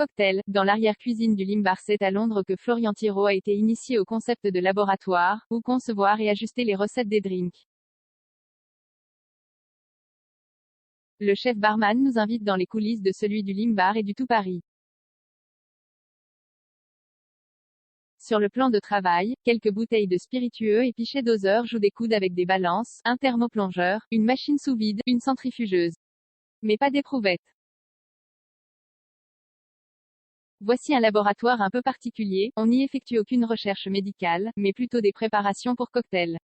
Cocktail. Dans l'arrière-cuisine du Limbar, c'est à Londres que Florian Thiraud a été initié au concept de laboratoire, où concevoir et ajuster les recettes des drinks. Le chef barman nous invite dans les coulisses de celui du Limbar et du Tout Paris. Sur le plan de travail, quelques bouteilles de spiritueux et pichet doseur jouent des coudes avec des balances, un thermoplongeur, une machine sous vide, une centrifugeuse. Mais pas d'éprouvettes. Voici un laboratoire un peu particulier, on n'y effectue aucune recherche médicale, mais plutôt des préparations pour cocktails.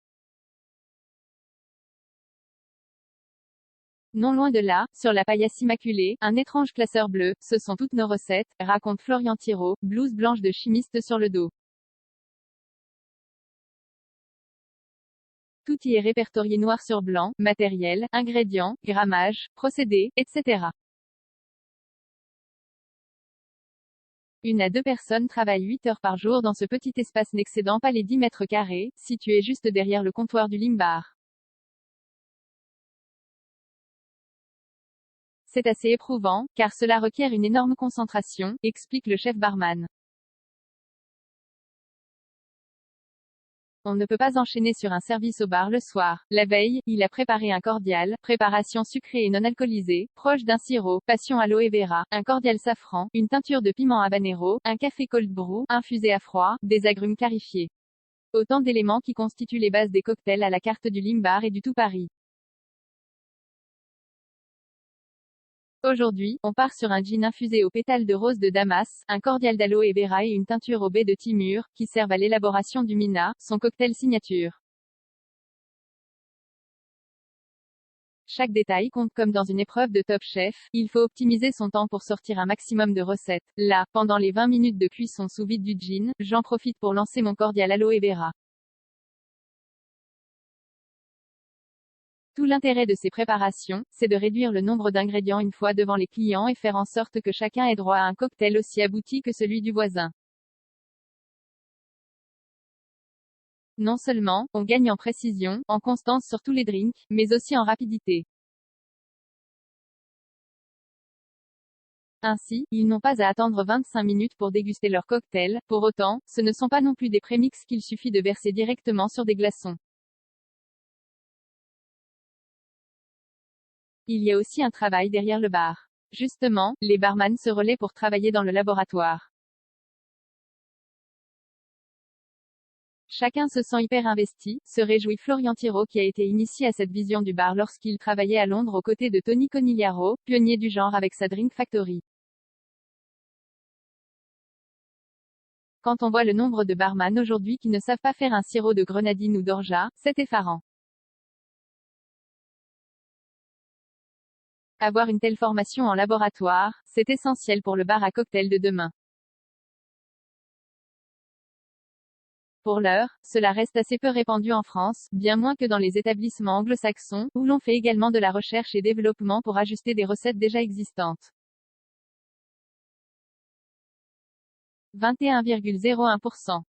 Non loin de là, sur la paillasse immaculée, un étrange classeur bleu, ce sont toutes nos recettes, raconte Florian Thiraud, blouse blanche de chimiste sur le dos. Tout y est répertorié noir sur blanc, matériel, ingrédients, grammage, procédés, etc. 1 à 2 personnes travaillent 8 heures par jour dans ce petit espace n'excédant pas les 10 mètres carrés, situé juste derrière le comptoir du Limbar. C'est assez éprouvant, car cela requiert une énorme concentration, explique le chef barman. On ne peut pas enchaîner sur un service au bar le soir. La veille, il a préparé un cordial, préparation sucrée et non alcoolisée, proche d'un sirop, passion aloe vera, un cordial safran, une teinture de piment habanero, un café cold brew, infusé à froid, des agrumes clarifiés. Autant d'éléments qui constituent les bases des cocktails à la carte du Limbar et du Tout Paris. Aujourd'hui, on part sur un gin infusé aux pétales de rose de Damas, un cordial d'aloe vera et une teinture au baie de Timur, qui servent à l'élaboration du Mina, son cocktail signature. Chaque détail compte comme dans une épreuve de Top Chef, il faut optimiser son temps pour sortir un maximum de recettes. Là, pendant les 20 minutes de cuisson sous vide du gin, j'en profite pour lancer mon cordial aloe vera. Tout l'intérêt de ces préparations, c'est de réduire le nombre d'ingrédients une fois devant les clients et faire en sorte que chacun ait droit à un cocktail aussi abouti que celui du voisin. Non seulement, on gagne en précision, en constance sur tous les drinks, mais aussi en rapidité. Ainsi, ils n'ont pas à attendre 25 minutes pour déguster leur cocktail. Pour autant, ce ne sont pas non plus des prémix qu'il suffit de verser directement sur des glaçons. Il y a aussi un travail derrière le bar. Justement, les barman se relaient pour travailler dans le laboratoire. Chacun se sent hyper investi, se réjouit Florian Thiraud qui a été initié à cette vision du bar lorsqu'il travaillait à Londres aux côtés de Tony Conigliaro, pionnier du genre avec sa Drink Factory. Quand on voit le nombre de barman aujourd'hui qui ne savent pas faire un sirop de grenadine ou d'orgeat, c'est effarant. Avoir une telle formation en laboratoire, c'est essentiel pour le bar à cocktail de demain. Pour l'heure, cela reste assez peu répandu en France, bien moins que dans les établissements anglo-saxons, où l'on fait également de la recherche et développement pour ajuster des recettes déjà existantes. 21,01%.